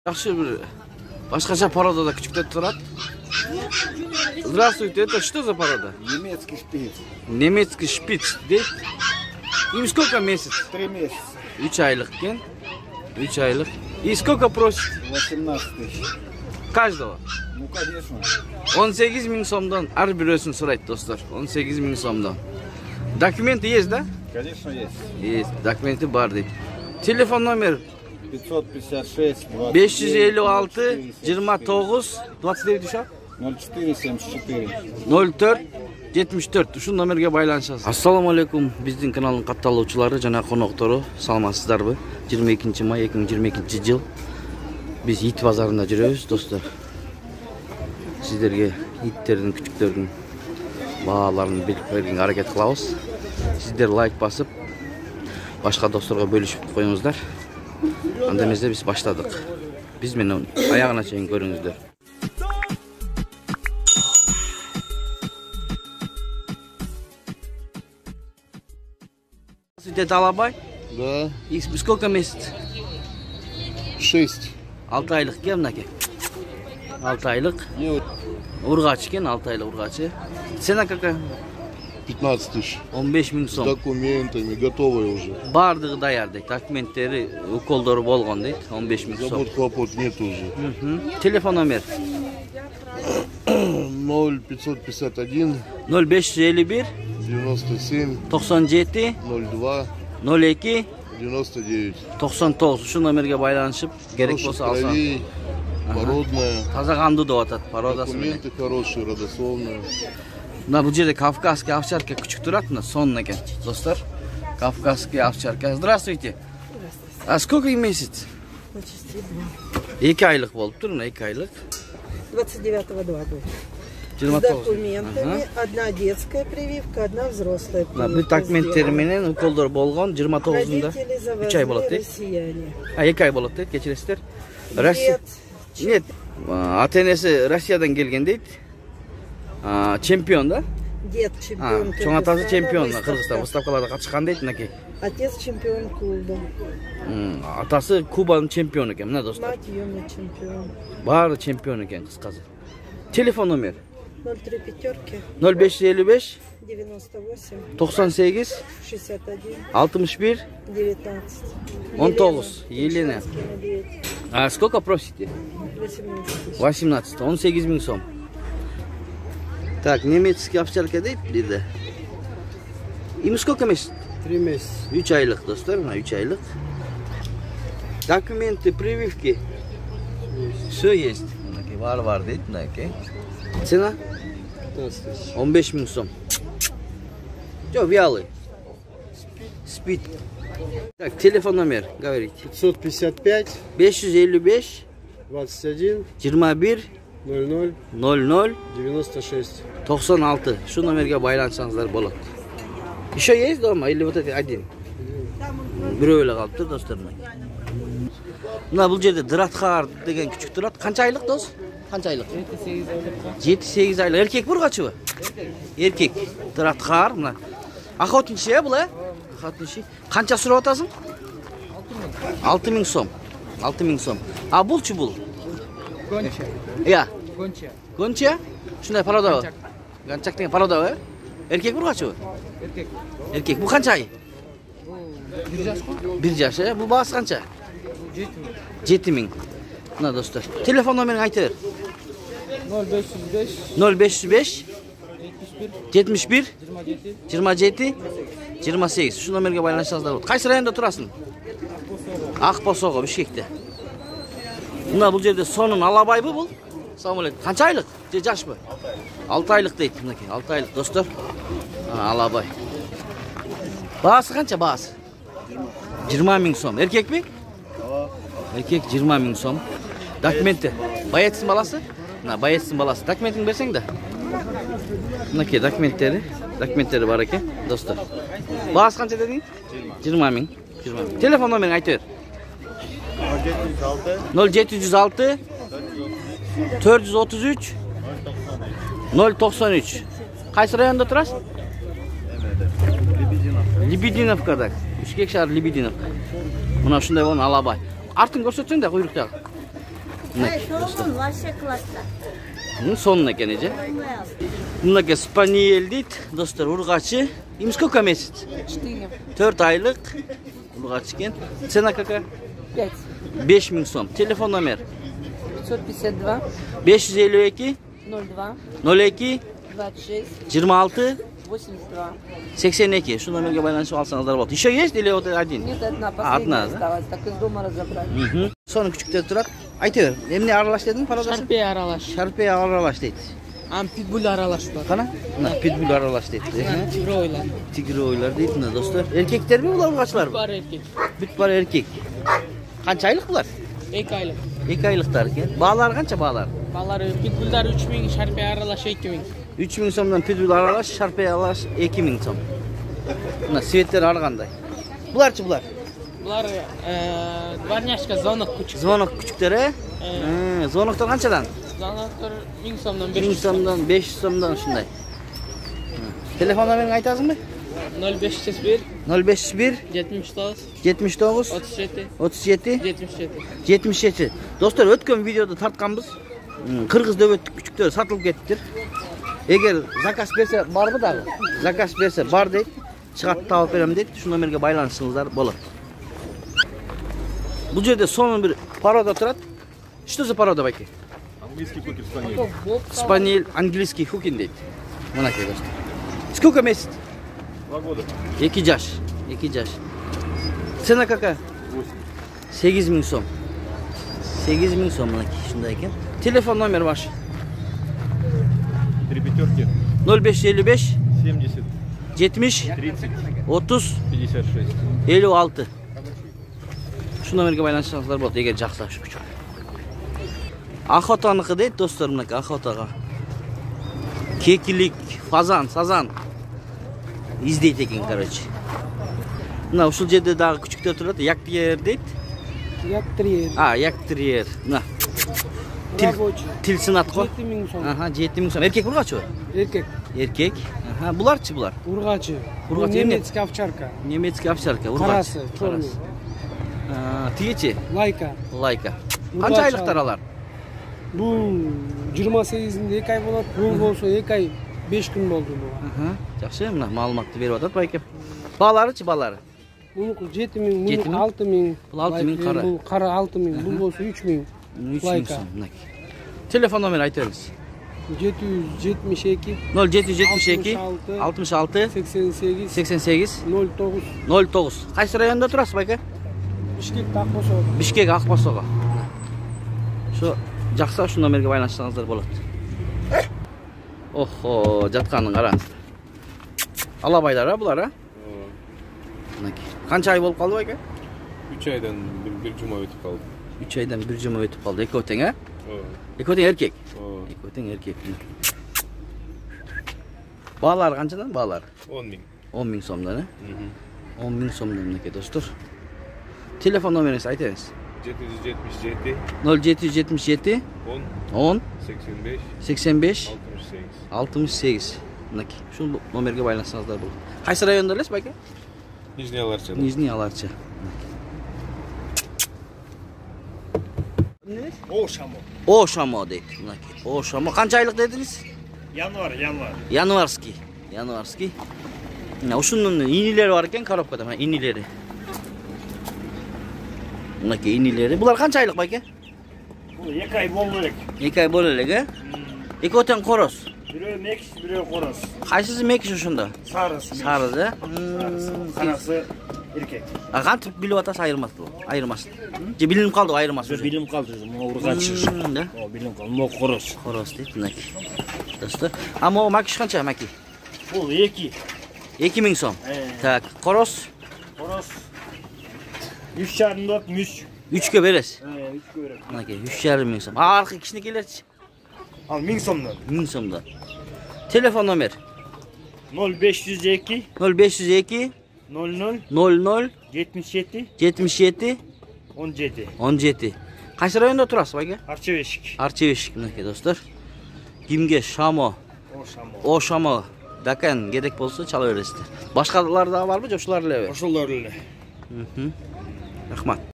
Yaxshi bir boshqacha parodada kichikda turadi. Здравствуйте, это что за порода? Немецкий шпиц. Немецкий шпиц, deydi. Им сколько месяц? 3 месяца. 3 aylık ekan. 3 aylık. И сколько просит? 18 тысяч. Каждого. Ну, конечно. 18 bin somdan her birisini so'raydi dostlar. 18 bin somdan. Dokumenti есть, да? Конечно, есть. Есть. Dokumenti var deydi. Telefon nomer 556 556 29 29 uşaq 0474. 04 74 ушул номерге байланышасыз. Assalomu alaykum. Биздин каналдын катталуучулары жана коноктору, саламатсыздарбы? 22 май 2022 жыл биз ит базарында жүрөбүз, достор. Сиздерге иттердин, күчүктөрдүн бааларын билип бергенге аракет кылабыз. Сиздер лайк басып, башка досторго бөлүшүп коюңуздар. Анда эмесе биз баштадык. Биз менен аягына чейин көрүңүздөр. Здравствуйте, Алабай. Да, И сколько месяцев? 6. 6 айлык экен мынакей. 6 айлык. Ургач экен, 6 айлык ургачы. Цена какая? 15 тысяч. 15 миң С сом. документами, готовые уже. Бардыгы даяр дейт. Документтери, уколдору болгон дейт. 15 миң сом. Забот хлопот нет уже. Телефон номер 0551 0551 97 97 02 02 99. 99. Şu номерге байланышып, керек Хороших болса алсаң. кровей, породная. Таза кандуу деп атат, породасы менен. Документы хорошие, родословные. Мына бул жерде кавказский овчарка күчүк турат, мына сон экен, достор. Кавказский овчарка. Здравствуйте. А сколько им месяц? Почти 2 айлык болуптур, мына 2 айлык. 29-го 2 года. С 29. документами. Одна детская прививка, одна взрослая Мына бул прививка. документтери менен уколдор болгон 29-унда. Родители 3 ай болот завозные дейт. россияне. 2 ай болот дейт, кечиресиздер. Россия. Нет, ата-энеси Россиядан келген дейт. Чемпион да? Дед чемпион. Чоң атасы Кыргызстана, чемпион, выставка. Кыргызстан выставкаларда катышкан дейт мынакей. Отец чемпион клуба. Атасы Кубанын чемпиону экен, мына достор. Мать юный чемпион. Баары чемпион экен кыскасы. Телефон номер 03 пятерки 0555 98 98 61 61 19. 19. Елена. Медведь. А сколько просите? 18 тысяч. 18. 18 миң сом. Так, немецкий овчарка дейт бирде. Им сколько месяц? 3 месяца. 3 айлык, достор, мына 3 айлык. Документы, прививки. Все есть. Мынакей бар дейт, мынакей. Цена? 15 тысяч. 15 миң сом. Жо, вялый. Спит. Так, телефон номер, говорите. 555 555 21 21 00 00 96. 96. Şu номерге байланышсаңыздар болот. Еще есть дома или вот это один? Бирөө эле калыптыр, достор. Мына бул жерде Дыратхар деген күчүк турат. Канча айлык, дос? Канча айлык? 7-8 айлык. Эркек бургачыбы? Эркек. Дыратхар мына. Охотничий бул, Охотничий. Канча сурап атасың? 6 миң сом. 6 миң сом. А булчу бул? Гонча. Я. Гонча. Гонча? Шундай порода. Ганчак деген порода, Эркек бургачыбы? Эркек. Эркек. Бул канча ай? Бир жаш го? 1 жаш, Бул баасы канча? 7 миң. Мына достор. Телефон номерин айта бер. 0505 0505 71 71 27 27 28. Şu номерге байланышсаңыздар болот. Кайсы районда турасың? Ак Босого, Бишкекте. Мына бул жерде сонун Алабайбы бул? Assalamu alaykum. Канча айлык? Же жашпы? 6 айлык дейт мынакей. 6 айлык, достор. Алабай. Баасы канча баасы? 20 миң сом. Эркекпи? Эркек 20 миң сом. Документи. Баяцтын баласы? Мына баяцтын баласы. Документин берсең да. Мынакей документтери бар экен, достор. Баасы канча дедиң? 20 миң. Телефон номерин айта бер. 0706 433 093. Кайсы районда турасың? Лебединовкада. Бишкек шаар Лебединовка. Мына ушундай болгон Алабай. Артын көрсөтсөң да куйруктагы. Mınaki dostlar. Вообще классно. Bunun sonuna gelince. Mınaki Spaniel deydi. Dostlar urgaçı. İm сколько месяц? 4. 4 aylık. Urgaç eken. Cena kaka? 5. 5000 som. Telefon nomer 552 552 02 02 26 26 82. 82. Şu numaraya bağlanışı alsanızlar oldu. Еще есть или вот один? Нет, одна Одна, последняя да? осталась, так из дома разобрали. Hı hı. Sonra küçükte durak. Aytıyor. Emni aralaş dedin paradası? Şarpıya aralaş. Şarpıya aralaş dedi. Am pitbull aralaş var. Kana? Na pitbull aralaş dedi. Tigre oylar. Tigri oylar deydi ne dostlar. Erkekler mi bunlar kaçlar mı? Var erkek. Büt var erkek. Kaç aylık bunlar? 2 aylık. 2 aylıklar eken. Bağlar kança bağlar? Balları pitbulllar 3000, şarpıya aralaş 2000. 3000 somdan pitbull aralaş, şarpıya aralaş 2000 som. Buna sivetler arganday. Bularçı bular. Bunlar dvarняшка, zonok küçük. Zonok küçüklere. Zonoktan kançadan? Zonoklar 1000 somdan 1000 500 som. somdan 500 somdan şunday. Telefon numaranı aytasın mı? 0501 0501 79 79 37 37 77. 77. Dostlar ötken videoda tartkanbız. Kırgız dövettük küçükleri satılıp kettir. Eğer zakas berse bar mı da? Zakas berse bar deyip çıkart tavuk verem deyip şu numaraya baylanırsınızlar болады. Bu жерде sonun bir paroda turat. Что за порода баки? Спаниель английский хукин deydi. Мынакей достар. Сколько месяц? 2 года. 2 жаш. 2 жаш. Цена какая? 8000 сом. 8000 сом мынакей шундай экен. Телефон номер ваш? 3 пятерки. 0555 70 70 30 30 56. 56. Şu numaraya baylanışsаңыздар болады егер жақсы şu küçük. Охотаныкы дейт достар мынакей охотаға. Кекилик, фазан, сазан издейт экен, короче. Мына ушул жерде дагы күчүктөр турат, яктиер дейт. Яктриер. Яктиер. Мына. Рабочий. Тил сынат го. 7000 som. 7000 сом. Эркек ургачы бу? Erkek. Эркек. Буларчы булар? Ургачы. Ургачы эмне? Немецкий овчарка. Немецкий овчарка, ургачы. Карасы, черный. Тигечи? Лайка. Лайка. Ургачы Канча айлыктар алар? Бул 28-inde 2 ay болот. Бул болсо 2 ay 5 gün болду буга. Жакшы, мына маалыматты берип атат байкем. Бааларычы, баалары? Мунуку 7000, 7000? мунуку 6000. Бул 6000 кара. Бул кара 6000, бул болсо 3000. 3000 Лайка. сом, мынакей. Телефон номер айта бериңиз. 772 0772 66 88 88 09 09. Кайсы районда турасыз байка? Бишкек Акбосоо. Бишкек Акбосоо. Şu жақсы şu номерге байланышсаңыздар болады. Охо, жатқанын қараңыз. Алабайлар бұлар, а? Мынакей. Қанша ай болып қалды байка? 3 aydan bir cuma ötüp kaldı. 3 aydan bir жұма өтіп қалды. Екі өтең, а? Екі өтең еркек. Екі өтең еркек. Bağlar қаншадан? Bağlar 10.000. 10.000 сомдан, а? 10.000 сомдан мынакей достар. Телефон номеріңізді айтыңыз. 777 0777 10 10 85 85 68. 68. Mınakey. Şu номерге байланысаңыздар болады. Қайсы районда элес байка? Нижний Аларча. Нижний Аларча. Oşamo. Oşamo deydi. Mınakey. Oşamo. Қанша айлық дедіңіз? Yanvar. Январский. Январский. Мына ушунун инилери бар экен коробкада, мына инилери. Мынакей инилери. Булар қанша айлық байка? Bu 2 ay bol gerek. 2 ай боло элек, э? Эки өтең короз. Biri mekis, biri horoz. Кайсысы мекиш ошондо? Sarısı. Сары, да? Sarısı erkek. Кантип билип атасыз айырмасы бул? Айырмасы. Же билинип калды айырмасы? Bir bilim kaldı. Mo urgaçı. Да? O bilim kaldı. Mo horoz. Хороз дейт, мынакей. Достор. А могу макиш канча, маки? Bu 2. 2000 сом. Так, короз Horoz. 3 çarpı 3. 3'kө бересиз. 3 görek. Мынакей, 3,5 сом. Аркы кичинекейлерчи? Al 1000 somdan. 1000 сомдон. Телефон номер 0502 0502 00 00 77 77 17. 17. Кайсы районда турасыз байка? Arçeveşik. Арчебешик, мынакей достор. Кимге шамо, Oşamo. ошамо, дакан керек болсо чала бересиздер. Башкалар да барбы, же ушулар элеби? Oşullar öyle. Рахмат.